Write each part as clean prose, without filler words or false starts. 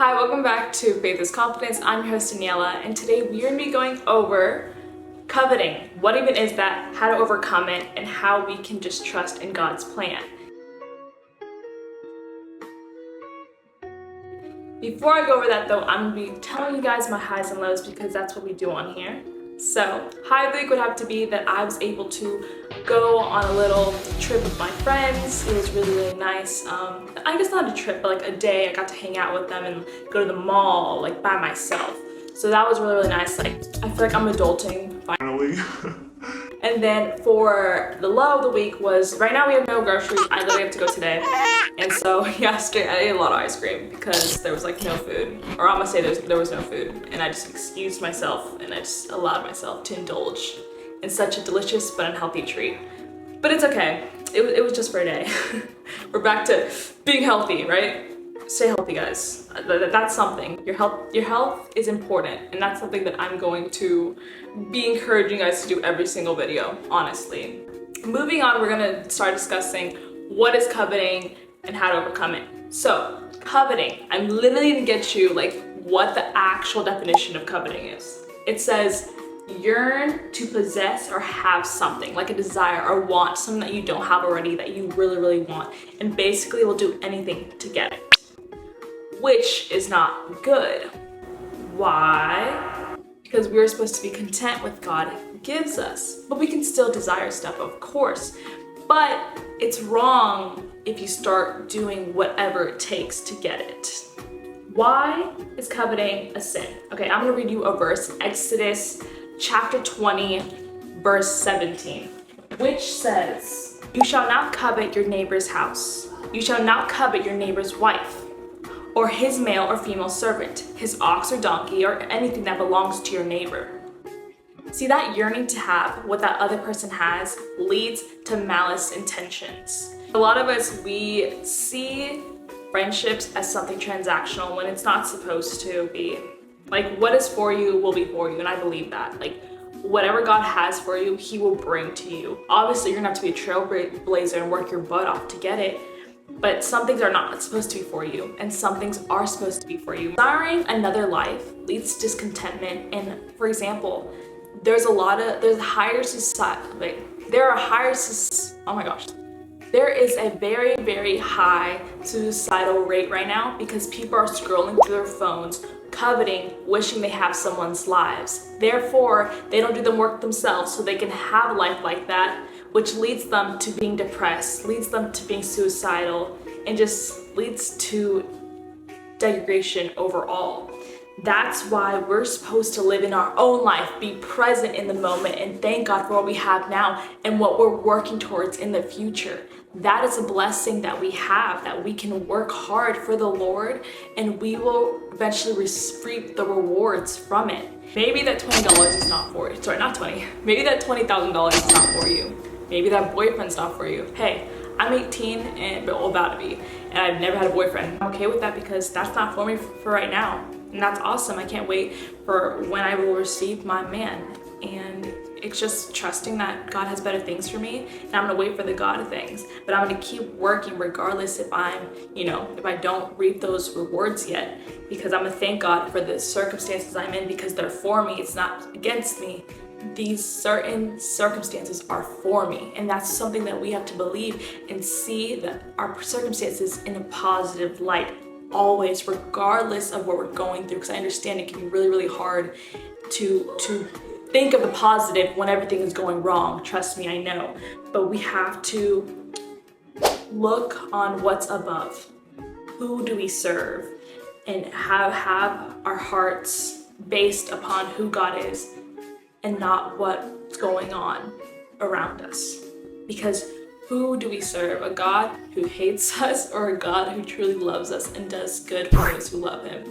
Hi, welcome back to Faith is Confidence. I'm your host Daniela, and today we're going to be going over coveting. What even is that, how to overcome it, and how we can just trust in God's plan. Before I go over that though, I'm going to be telling you guys my highs and lows because that's what we do on here. So, high of the week would have to be that I was able to go on a little trip with my friends. It was really, really nice. I guess not a trip, but like a day I got to hang out with them and go to the mall like by myself. So that was really, really nice. Like, I feel like I'm adulting finally. And then for the low of the week was, right now we have no groceries. I literally have to go today. And so yesterday I ate a lot of ice cream because there was like no food. Or I'm gonna say there was no food. And I just excused myself and I just allowed myself to indulge in such a delicious but unhealthy treat. But it's okay. It was just for a day. We're back to being healthy, right? Stay healthy, guys. That's something. Your health is important, and that's something that I'm going to be encouraging you guys to do every single video, honestly. Moving on, we're gonna start discussing what is coveting and how to overcome it. So, coveting, I'm literally gonna get you like what the actual definition of coveting is. It says, yearn to possess or have something, like a desire or want, something that you don't have already that you really, really want, and basically will do anything to get it. Which is not good. Why? Because we're supposed to be content with what God gives us, but we can still desire stuff, of course. But it's wrong if you start doing whatever it takes to get it. Why is coveting a sin? Okay, I'm gonna read you a verse, Exodus chapter 20, verse 17, which says, "You shall not covet your neighbor's house. You shall not covet your neighbor's wife, or his male or female servant, his ox or donkey, or anything that belongs to your neighbor." See, that yearning to have what that other person has leads to malice intentions. A lot of us, we see friendships as something transactional when it's not supposed to be. Like, what is for you will be for you, and I believe that. Like, whatever God has for you, He will bring to you. Obviously, you're gonna have to be a trailblazer and work your butt off to get it. But some things are not supposed to be for you, and some things are supposed to be for you. Desiring another life leads to discontentment. And for example, there's a higher society, there is a very, very high suicidal rate right now because people are scrolling through their phones, coveting, wishing they have someone's lives. Therefore, they don't do the work themselves so they can have a life like that, which leads them to being depressed, leads them to being suicidal, and just leads to degradation overall. That's why we're supposed to live in our own life, be present in the moment, and thank God for what we have now and what we're working towards in the future. That is a blessing that we have, that we can work hard for the Lord and we will eventually reap the rewards from it. Maybe that $20 is not for you. Sorry, not 20. Maybe that $20,000 is not for you. Maybe that boyfriend's not for you. Hey, I'm 18 and about to be, and I've never had a boyfriend. I'm okay with that because that's not for me for right now. And that's awesome. I can't wait for when I will receive my man. And it's just trusting that God has better things for me, and I'm gonna wait for the God things. But I'm gonna keep working regardless if if I don't reap those rewards yet, because I'm gonna thank God for the circumstances I'm in because they're for me. It's not against me. These certain circumstances are for me, and that's something that we have to believe and see that our circumstances in a positive light always, regardless of what we're going through, because I understand it can be really, really hard to think of the positive when everything is going wrong. Trust me, I know. But we have to look on what's above. Who do we serve? And have our hearts based upon who God is and not what's going on around us. Because who do we serve? A God who hates us or a God who truly loves us and does good for those who love Him?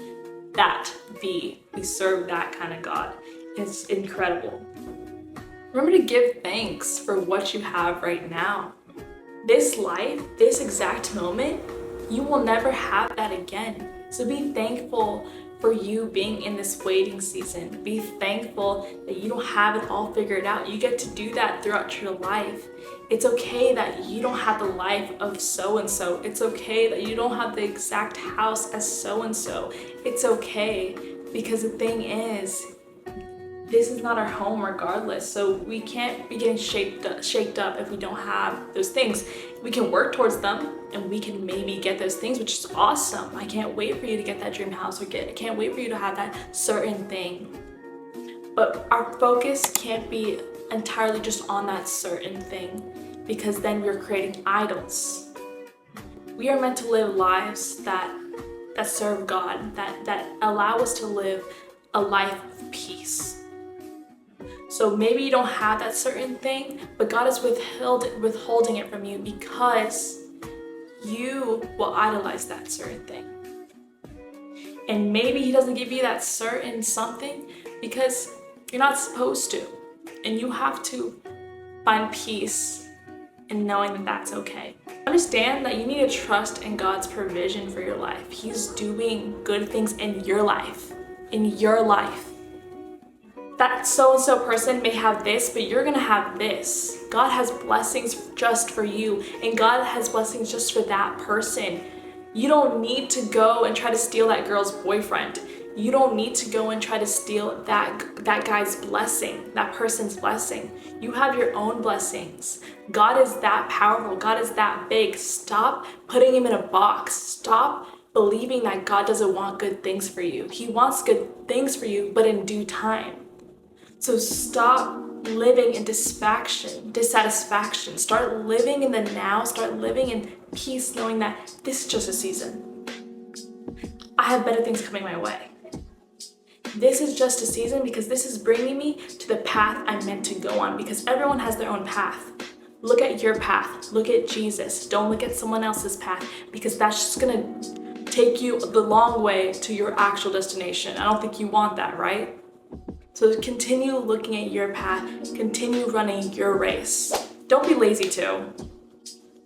We serve that kind of God. It's incredible. Remember to give thanks for what you have right now. This life, this exact moment, you will never have that again. So be thankful for you being in this waiting season. Be thankful that you don't have it all figured out. You get to do that throughout your life. It's okay that you don't have the life of so-and-so. It's okay that you don't have the exact house as so-and-so. It's okay, because the thing is, this is not our home regardless, so we can't be getting shaked up if we don't have those things. We can work towards them, and we can maybe get those things, which is awesome. I can't wait for you to get that dream house, I can't wait for you to have that certain thing. But our focus can't be entirely just on that certain thing, because then we're creating idols. We are meant to live lives that serve God, that allow us to live a life of peace. So maybe you don't have that certain thing, but God is withholding it from you because you will idolize that certain thing. And maybe He doesn't give you that certain something because you're not supposed to. And you have to find peace in knowing that that's okay. Understand that you need to trust in God's provision for your life. He's doing good things in your life. In your life. That so-and-so person may have this, but you're gonna have this. God has blessings just for you, and God has blessings just for that person. You don't need to go and try to steal that girl's boyfriend. You don't need to go and try to steal that guy's blessing, that person's blessing. You have your own blessings. God is that powerful. God is that big. Stop putting Him in a box. Stop believing that God doesn't want good things for you. He wants good things for you, but in due time. So stop living in dissatisfaction. Start living in the now. Start living in peace, knowing that this is just a season. I have better things coming my way. This is just a season because this is bringing me to the path I'm meant to go on, because everyone has their own path. Look at your path. Look at Jesus. Don't look at someone else's path, because that's just going to take you the long way to your actual destination. I don't think you want that, right? So continue looking at your path, continue running your race. Don't be lazy too.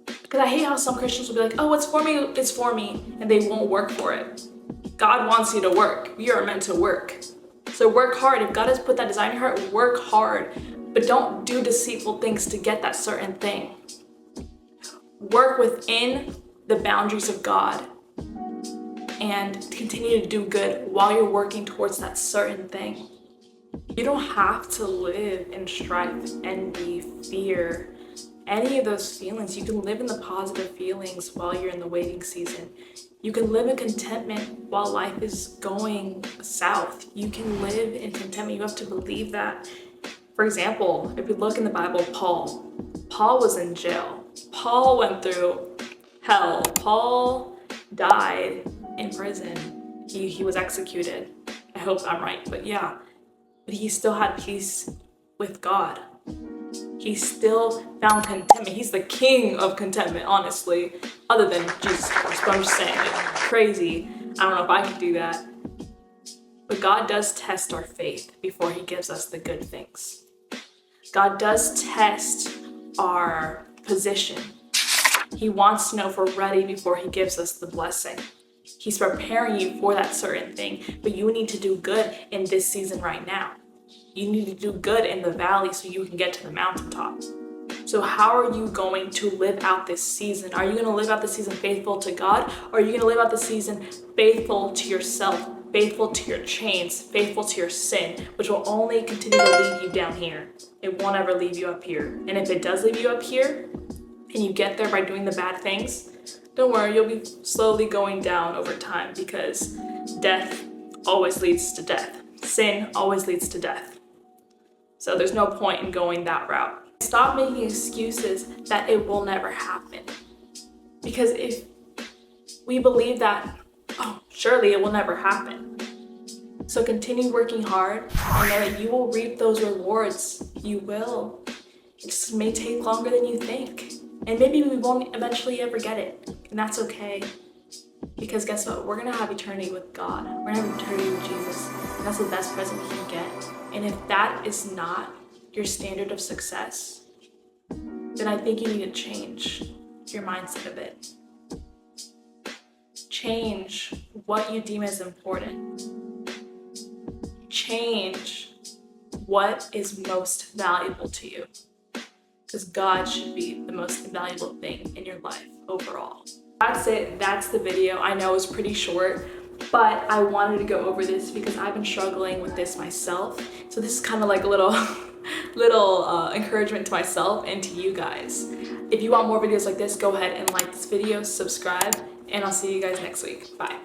Because I hate how some Christians will be like, oh, what's for me is for me, and they won't work for it. God wants you to work. You are meant to work. So work hard. If God has put that desire in your heart, work hard. But don't do deceitful things to get that certain thing. Work within the boundaries of God and continue to do good while you're working towards that certain thing. You don't have to live in strife, envy, fear, any of those feelings. You can live in the positive feelings while you're in the waiting season. You can live in contentment while life is going south. You can live in contentment. You have to believe that. For example, if we look in the Bible, Paul was in jail. Paul went through hell. Paul died in prison. He was executed. I hope I'm right, but yeah. But he still had peace with God. He still found contentment. He's the king of contentment, honestly, other than Jesus Christ. But I'm just saying, like, crazy. I don't know if I could do that. But God does test our faith before He gives us the good things. God does test our position. He wants to know if we're ready before He gives us the blessing. He's preparing you for that certain thing, but you need to do good in this season right now. You need to do good in the valley so you can get to the mountaintop. So how are you going to live out this season? Are you going to live out the season faithful to God? Or are you going to live out the season faithful to yourself, faithful to your chains, faithful to your sin, which will only continue to leave you down here? It won't ever leave you up here. And if it does leave you up here, and you get there by doing the bad things, don't worry, you'll be slowly going down over time, because death always leads to death. Sin always leads to death. So there's no point in going that route. Stop making excuses that it will never happen. Because if we believe that, oh, surely it will never happen. So continue working hard and know that you will reap those rewards. You will. It just may take longer than you think. And maybe we won't eventually ever get it. And that's okay. Because guess what? We're going to have eternity with God. We're going to have eternity with Jesus. And that's the best present we can get. And if that is not your standard of success, then I think you need to change your mindset a bit. Change what you deem as important. change what is most valuable to you, because God should be the most valuable thing in your life overall. That's it. That's the video. I know it was pretty short, but I wanted to go over this because I've been struggling with this myself. So this is kind of like a little encouragement to myself and to you guys. If you want more videos like this, go ahead and like this video, subscribe, and I'll see you guys next week. Bye.